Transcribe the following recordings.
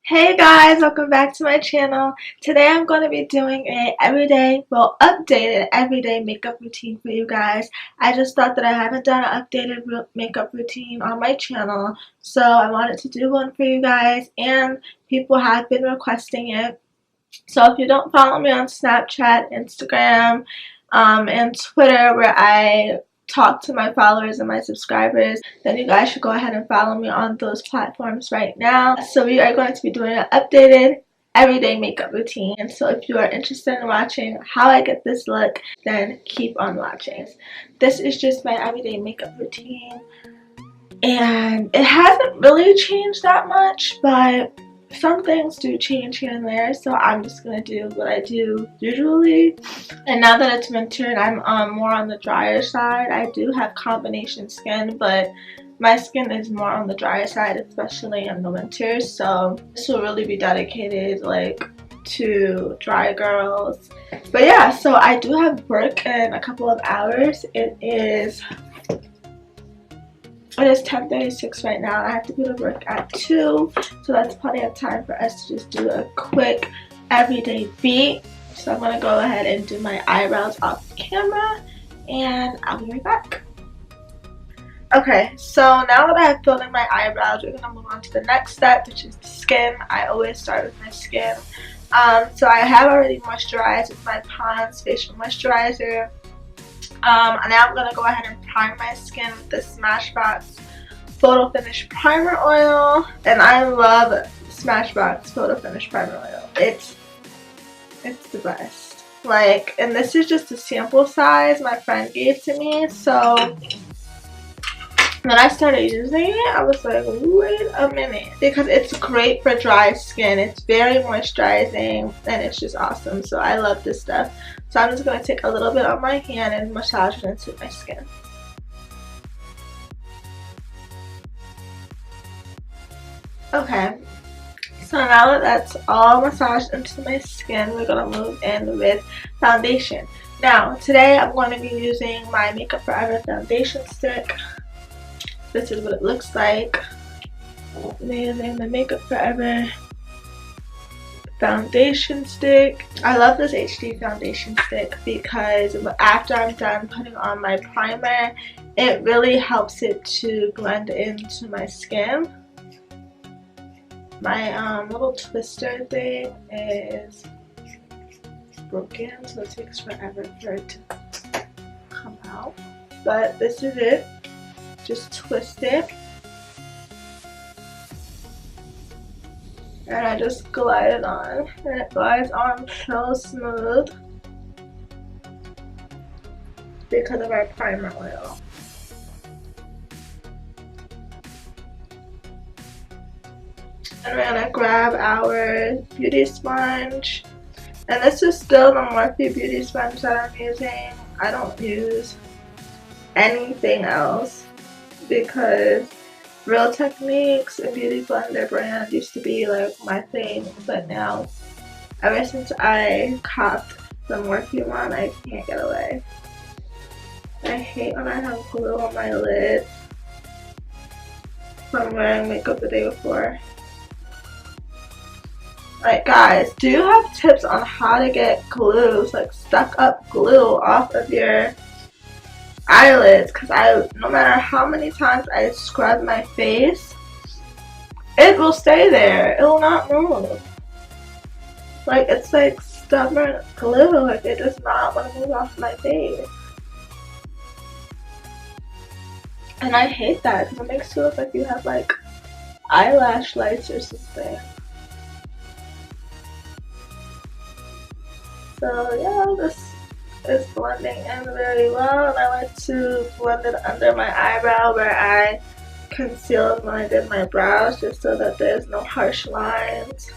Hey guys, welcome back to my channel. Today I'm going to be doing a updated everyday makeup routine for you guys. I just thought that I haven't done an updated makeup routine on my channel, so I wanted to do one for you guys, and people have been requesting it. So if you don't follow me on Snapchat, Instagram, and Twitter, where I talk to my followers and my subscribers, then you guys should go ahead and follow me on those platforms right now. So we are going to be doing an updated everyday makeup routine. And so if you are interested in watching how I get this look, then keep on watching. This is just my everyday makeup routine, and it hasn't really changed that much, but some things do change here and there, so I'm just gonna do what I do usually. And now that it's winter and I'm more on the drier side, I do have combination skin, but my skin is more on the drier side, especially in the winter, so this will really be dedicated to dry girls. But yeah, so I do have work in a couple of hours. It is 10:36 right now. I have to go to work at 2, so that's plenty of time for us to just do a quick everyday beat. So I'm going to go ahead and do my eyebrows off camera, and I'll be right back. Okay, so now that I have filled in my eyebrows, we're going to move on to the next step, which is the skin. I always start with my skin. So I have already moisturized with my Pond's facial moisturizer. And now I'm going to go ahead and prime my skin with the Smashbox Photo Finish Primer Oil. And I love Smashbox Photo Finish Primer Oil. It's the best. And this is just a sample size my friend gave to me. So when I started using it, I was like, wait a minute. Because it's great for dry skin. It's very moisturizing and it's just awesome. So I love this stuff. So I'm just going to take a little bit on my hand and massage it into my skin. Okay, so now that that's all massaged into my skin, we're going to move in with foundation. Now, today I'm going to be using my Makeup Forever foundation stick. This is what it looks like. I'm using the Makeup Forever foundation stick. I love this HD foundation stick because after I'm done putting on my primer, it really helps it to blend into my skin. My little twister thing is broken, so it takes forever for it to come out. But this is it. Just twist it. And I just glide it on, and it glides on so smooth because of our primer oil. And we're gonna grab our beauty sponge, and this is still the Morphe beauty sponge that I'm using. I don't use anything else because Real Techniques and Beauty Blender brand used to be like my thing, but now ever since I copped the Morphe one, I can't get away. I hate when I have glue on my lids from wearing makeup the day before. Guys, do you have tips on how to get glue, stuck up glue off of your eyelids? Because no matter how many times I scrub my face, it will stay there. It will not move. It's like stubborn glue. It does not want to move off my face. And I hate that because it makes you look like you have eyelash lights or something. So yeah, this is blending in very well, and I like to blend it under my eyebrow where I concealed when I did my brows, just so that there's no harsh lines.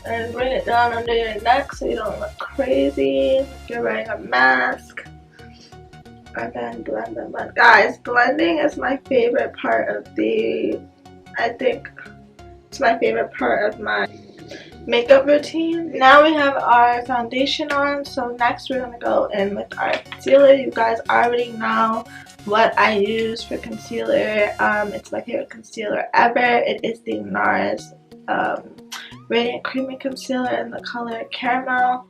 And bring it down under your neck so you don't look crazy if you're wearing a mask. And then blend and blend. Guys, blending is my favorite part of I think it's my favorite part of my makeup routine. Now we have our foundation on, so next we're gonna go in with our concealer. You guys already know what I use for concealer. It's my favorite concealer ever. It is the NARS Radiant Creamy Concealer in the color Caramel.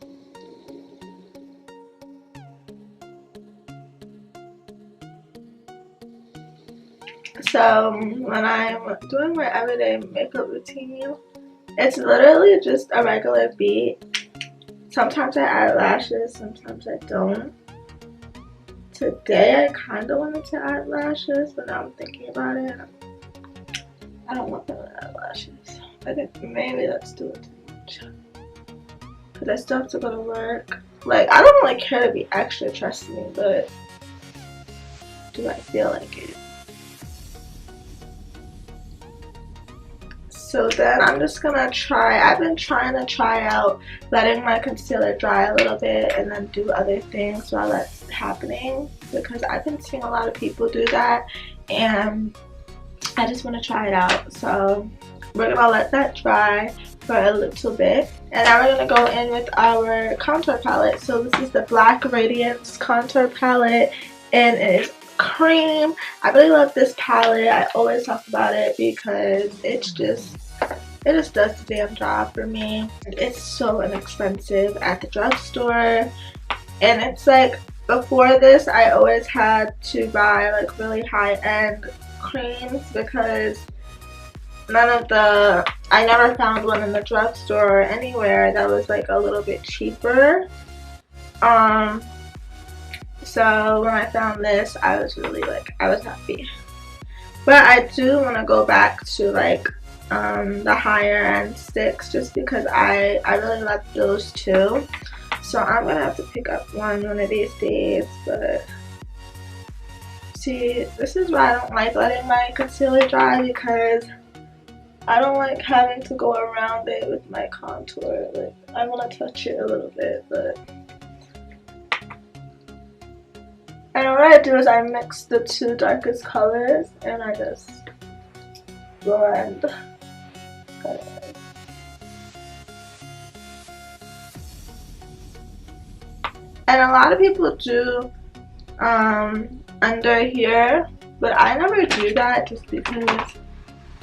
So when I'm doing my everyday makeup routine, it's literally just a regular beat. Sometimes I add lashes, sometimes I don't. Today I kind of wanted to add lashes, but now I'm thinking about it. I don't want them to add lashes. I think maybe that's doing too much. Because I still have to go to work. Like, I don't really care to be extra, trust me, but do I feel like it? So then I'm just gonna I've been trying to try out letting my concealer dry a little bit and then do other things while that's happening, because I've been seeing a lot of people do that and I just want to try it out. So we're gonna let that dry for a little bit, and now we're gonna go in with our contour palette. So this is the Black Radiance contour palette, and it is cream. I really love this palette. I always talk about it because it just does the damn job for me. It's so inexpensive at the drugstore, and it's like, before this I always had to buy like really high-end creams because I never found one in the drugstore or anywhere that was like a little bit cheaper. So when I found this, I was really like, I was happy. But I do want to go back to like the higher end sticks, just because I really love those too. So I'm gonna have to pick up one of these days. But see, this is why I don't like letting my concealer dry, because I don't like having to go around it with my contour. Like, I want to touch it a little bit, but and what I do is I mix the two darkest colors and I just blend. And a lot of people do under here, but I never do that just because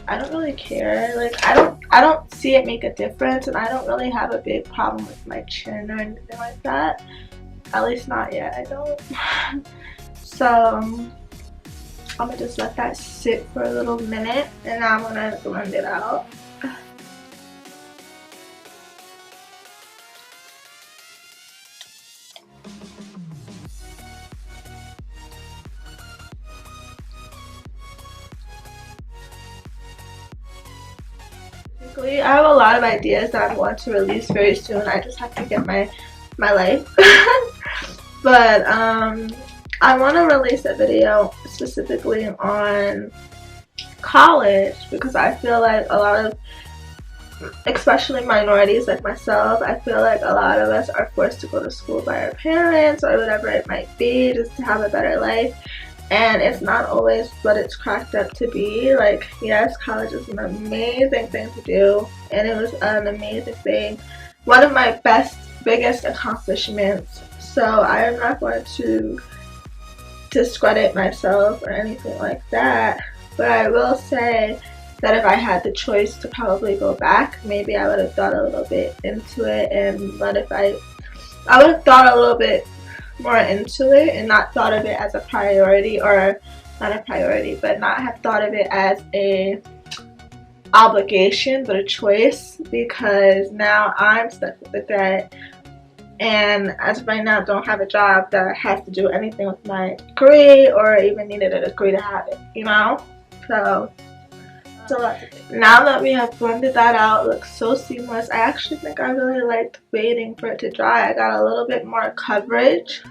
I don't really care. Like, I don't see it make a difference, and I don't really have a big problem with my chin or anything like that. At least not yet, I don't. So I'm gonna just let that sit for a little minute, and now I'm gonna blend it out. I have a lot of ideas that I want to release very soon. I just have to get my life. But I want to release a video specifically on college, because I feel like a lot of, especially minorities like myself, I feel like a lot of us are forced to go to school by our parents or whatever it might be, just to have a better life. And it's not always what it's cracked up to be. Like, yes, college is an amazing thing to do, and it was an amazing thing. One of my biggest accomplishments. So I am not going to discredit myself or anything like that. But I will say that if I had the choice to probably go back, maybe I would have thought a little bit into it, and I would have thought a little bit more into it and not thought of it as a priority, or not a priority, but not have thought of it as a obligation but a choice, because now I'm stuck with the debt, and as of right now don't have a job that has to do anything with my degree or even needed a degree to have it, you know? So it's a lot to do. Now that we have blended that out, it looks so seamless. I actually think I really liked waiting for it to dry. I got a little bit more coverage.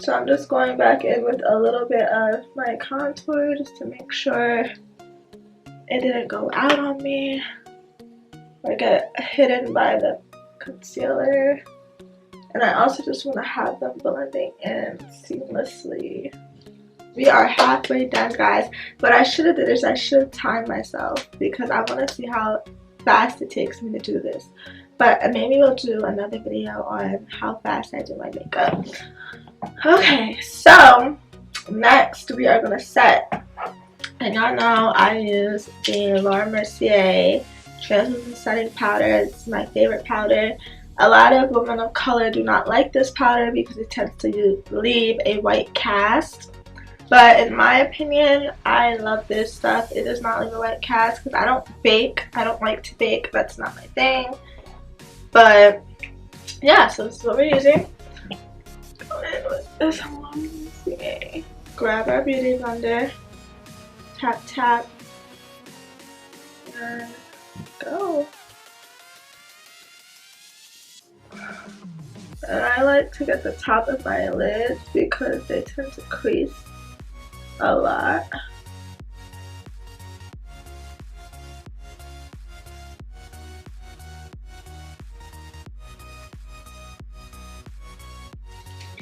So I'm just going back in with a little bit of my contour just to make sure it didn't go out on me or get hidden by the concealer. And I also just want to have them blending in seamlessly. We are halfway done, guys. What I should have did is I should have timed myself, because I want to see how fast it takes me to do this. But maybe we'll do another video on how fast I do my makeup. Okay, so next we are going to set. And y'all know I use the Laura Mercier translucent setting powder. It's my favorite powder. A lot of women of color do not like this powder because it tends to leave a white cast. But in my opinion, I love this stuff. It does not leave a white cast because I don't bake. I don't like to bake. That's not my thing. But yeah, so this is what we're using. Go in with this one. Grab our beauty blender. Tap, tap. And go. And I like to get the top of my lids because they tend to crease a lot.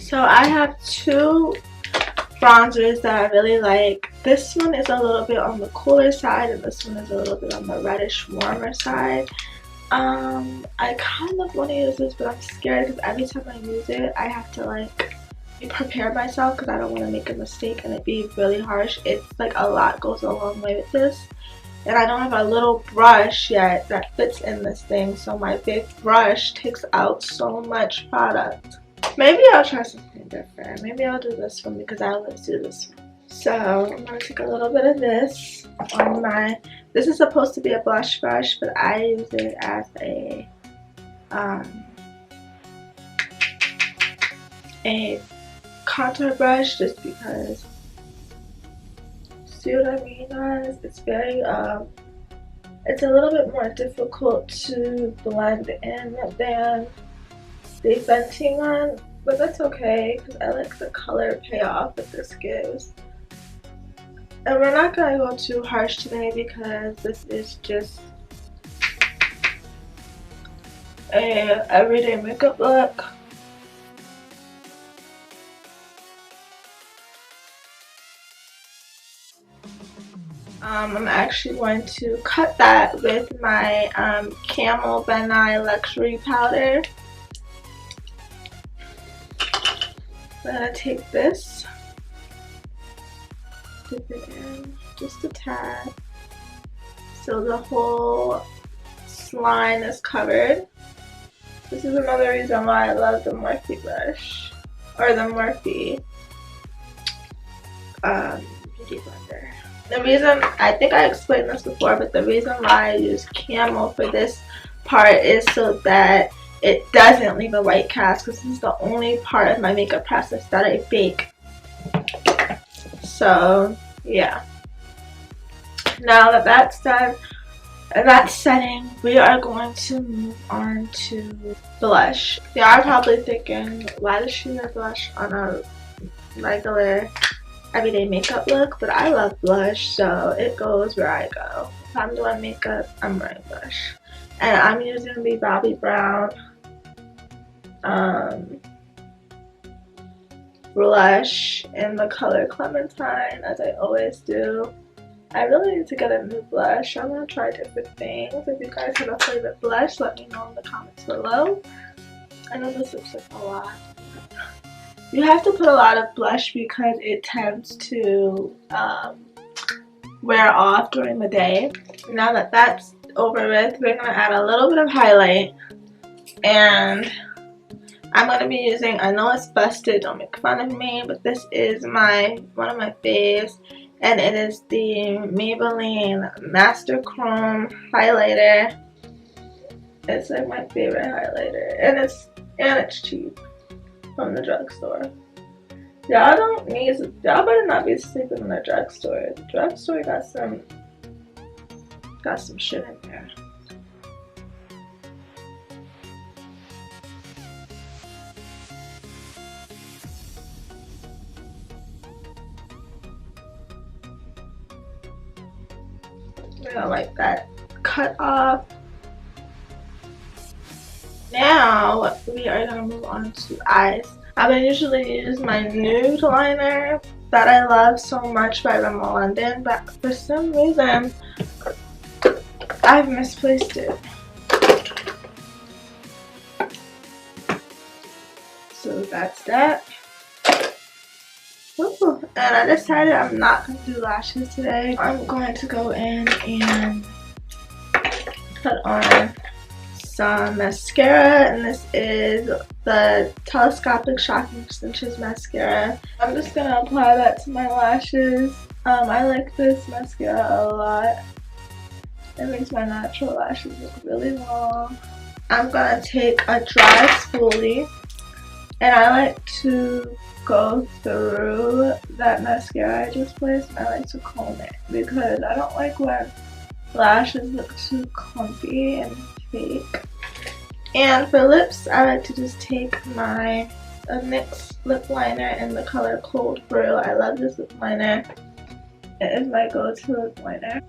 So I have two bronzers that I really like. This one is a little bit on the cooler side and this one is a little bit on the reddish warmer side. I kind of want to use this, but I'm scared because every time I use it I have to like prepare myself because I don't want to make a mistake and it be really harsh. It's like a lot goes a long way with this, and I don't have a little brush yet that fits in this thing, so my big brush takes out so much product. Maybe I'll try something different. Maybe I'll do this one because I always do this one. So I'm going to take a little bit of this on my, this is supposed to be a blush brush, but I use it as a contour brush just because, see what I mean guys? It's very, it's a little bit more difficult to blend in than the Beti one, but that's okay because I like the color payoff that this gives. And we're not going to go too harsh today because this is just a everyday makeup look. I'm actually going to cut that with my Camel Benai Luxury Powder. I'm going to take this, dip it in just a tad so the whole line is covered. This is another reason why I love the Morphe brush, or the Morphe beauty blender. The reason, I think I explained this before, but the reason why I use Camel for this part is so that it doesn't leave a white cast, because this is the only part of my makeup process that I bake. So yeah, now that that's done and that's setting, we are going to move on to blush. You are probably thinking, why does she wear blush on a regular everyday makeup look? But I love blush, so it goes where I go. If I'm doing makeup, I'm wearing blush. And I'm using the Bobbi Brown blush in the color Clementine, as I always do. I really need to get a new blush. I'm going to try different things. If you guys have a favorite blush, let me know in the comments below. I know this looks like a lot. You have to put a lot of blush because it tends to wear off during the day. Now that that's over with, we're going to add a little bit of highlight. And I'm going to be using, I know it's busted, don't make fun of me, but this is one of my faves. And it is the Maybelline Master Chrome highlighter. It's like my favorite highlighter, and it's cheap from the drugstore. Y'all better not be sleeping in the drugstore. The drugstore got some shit in there. We're gonna like that cut off. Now we are gonna move on to eyes. I would usually use my nude liner that I love so much by Rimmel London, but for some reason I've misplaced it. So that's that. Ooh, and I decided I'm not going to do lashes today. I'm going to go in and put on some mascara, and this is the Telescopic Shocking Extensions mascara. I'm just gonna apply that to my lashes. I like this mascara a lot. It makes my natural lashes look really long. I'm gonna take a dry spoolie, and I like to go through that mascara I just placed, and I like to comb it because I don't like when lashes look too clumpy and fake. And for lips, I like to just take my NYX lip liner in the color Cold Brew. I love this lip liner. It is my go-to lip liner.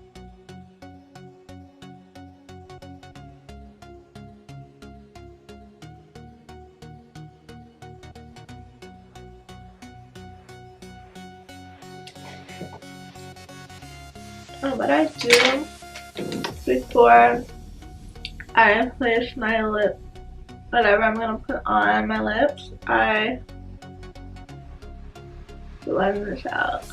What I do before I place my lip, whatever I'm going to put on my lips, I blend this out.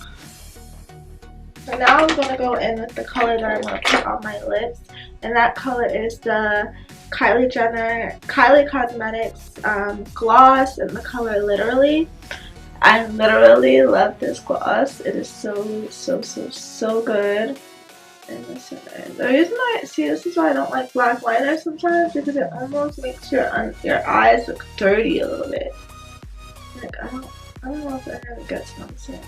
So now I'm going to go in with the color that I'm going to put on my lips, and that color is the Kylie Cosmetics gloss in the color Literally. I literally love this gloss. It is so good. And listen, the reason I see this is why I don't like black liner sometimes, because it almost makes your eyes look dirty a little bit. Like I don't know if that really gets what I'm saying.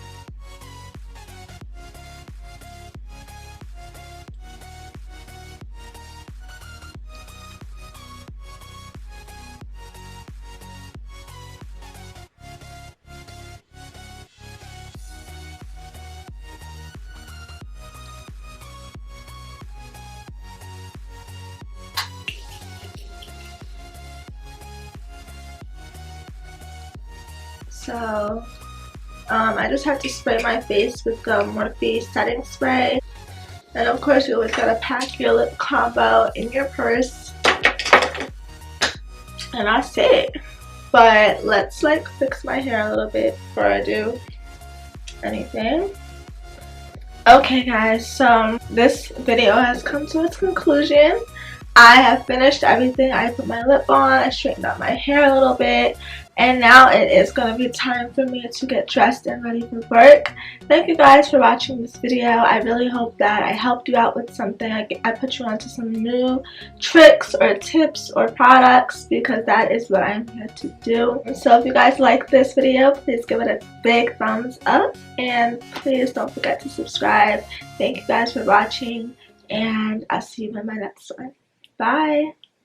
So I just have to spray my face with the Morphe setting spray, and of course you always gotta pack your lip combo in your purse, and that's it. But let's like fix my hair a little bit before I do anything. Okay guys, so this video has come to its conclusion. I have finished everything. I put my lip on, I straightened out my hair a little bit, and now it is going to be time for me to get dressed and ready for work. Thank you guys for watching this video. I really hope that I helped you out with something. I put you onto some new tricks or tips or products, because that is what I'm here to do. So if you guys like this video, please give it a big thumbs up, and please don't forget to subscribe. Thank you guys for watching, and I'll see you in my next one. Bye.